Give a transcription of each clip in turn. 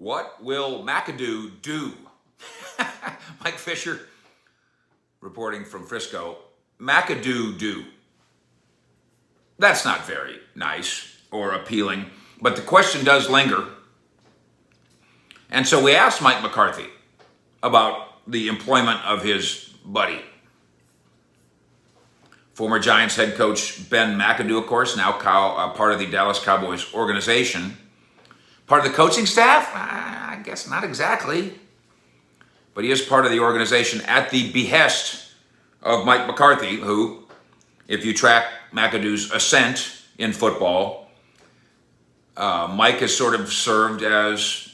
What will McADoo do? Mike Fisher reporting from Frisco. McADoo-Do. That's not very nice or appealing, but the question does linger. And so we asked Mike McCarthy about the employment of his buddy. Former Giants head coach Ben McADoo, of course, now part of the Dallas Cowboys organization. Part of the coaching staff? I guess not exactly. But he is part of the organization at the behest of Mike McCarthy, who, if you track McADoo's ascent in football, Mike has sort of served as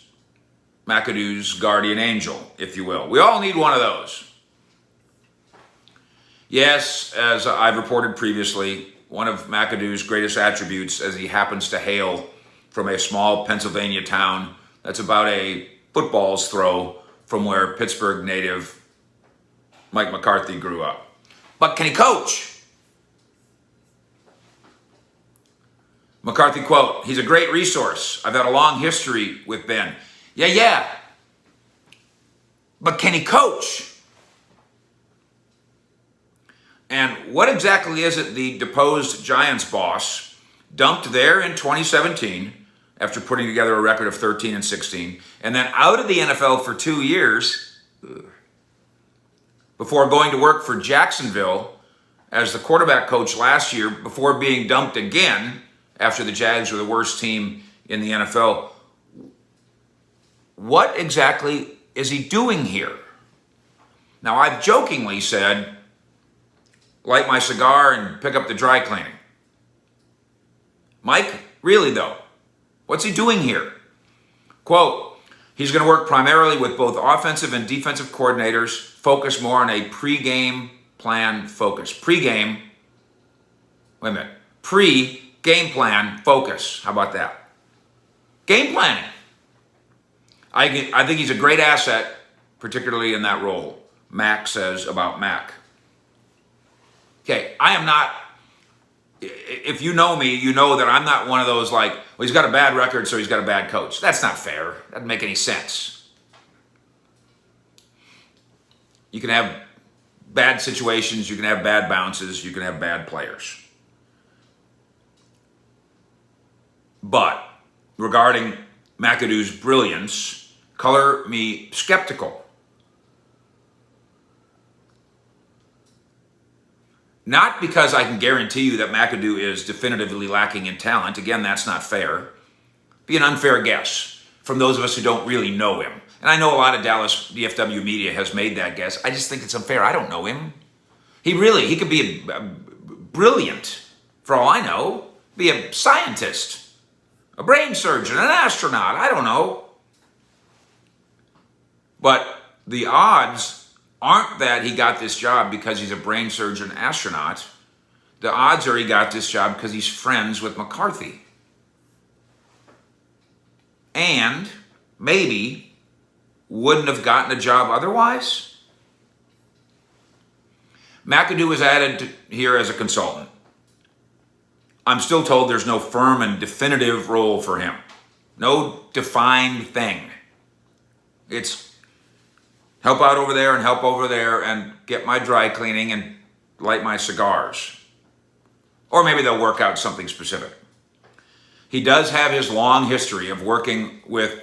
McADoo's guardian angel, if you will. We all need one of those. Yes, as I've reported previously, one of McADoo's greatest attributes, as he happens to hail from a small Pennsylvania town that's about a football's throw from where Pittsburgh native Mike McCarthy grew up. But can he coach? McCarthy quote, "He's a great resource. I've had a long history with Ben." Yeah. But can he coach? And what exactly is it the deposed Giants boss dumped there in 2017 after putting together a record of 13-16 and then out of the NFL for 2 years before going to work for Jacksonville as the quarterback coach last year before being dumped again after the Jags were the worst team in the NFL? What exactly is he doing here? Now, I've jokingly said, light my cigar and pick up the dry cleaning. Mike, really though, what's he doing here? Quote, "He's going to work primarily with both offensive and defensive coordinators, focus more on a pre-game plan focus." Pre-game plan focus. How about that? Game planning. I think he's a great asset, particularly in that role. Mac says about Mac. Okay, I am not, if you know me, you know that I'm not one of those like, well, he's got a bad record, so he's got a bad coach. That's not fair. Doesn't make any sense. You can have bad situations, you can have bad bounces, you can have bad players. But regarding McADoo's brilliance, color me skeptical. Not because I can guarantee you that McADoo is definitively lacking in talent. Again, that's not fair. Be an unfair guess from those of us who don't really know him. And I know a lot of Dallas DFW media has made that guess. I just think it's unfair. I don't know him. He could be brilliant, for all I know. Be a scientist, a brain surgeon, an astronaut. I don't know. But the odds aren't that he got this job because he's a brain surgeon astronaut. The odds are he got this job because he's friends with McCarthy. And maybe wouldn't have gotten a job otherwise. McADoo was added here as a consultant. I'm still told there's no firm and definitive role for him. No defined thing. It's help out over there and help over there and get my dry cleaning and light my cigars. Or maybe they'll work out something specific. He does have his long history of working with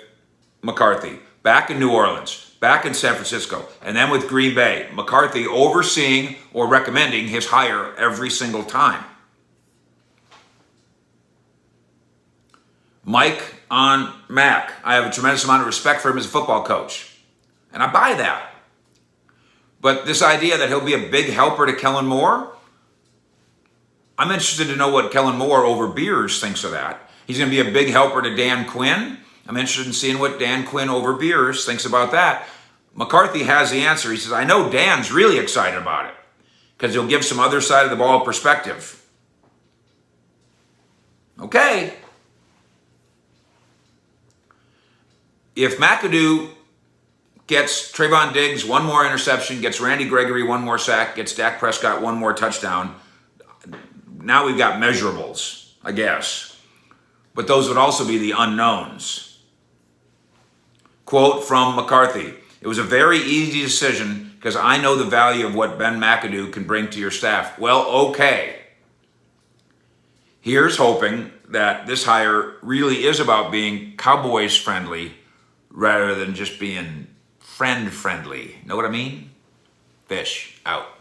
McCarthy, back in New Orleans, back in San Francisco, and then with Green Bay. McCarthy overseeing or recommending his hire every single time. Mike on Mac. I have a tremendous amount of respect for him as a football coach. And I buy that. But this idea that he'll be a big helper to Kellen Moore, I'm interested to know what Kellen Moore over Beers thinks of that. He's going to be a big helper to Dan Quinn. I'm interested in seeing what Dan Quinn over Beers thinks about that. McCarthy has the answer. He says, I know Dan's really excited about it because he'll give some other side of the ball perspective. Okay. If McADoo gets Trayvon Diggs one more interception, gets Randy Gregory one more sack, gets Dak Prescott one more touchdown, now we've got measurables, I guess. But those would also be the unknowns. Quote from McCarthy: "It was a very easy decision because I know the value of what Ben McADoo can bring to your staff." Well, okay. Here's hoping that this hire really is about being Cowboys friendly rather than just being friend friendly. Know what I mean? Fish out.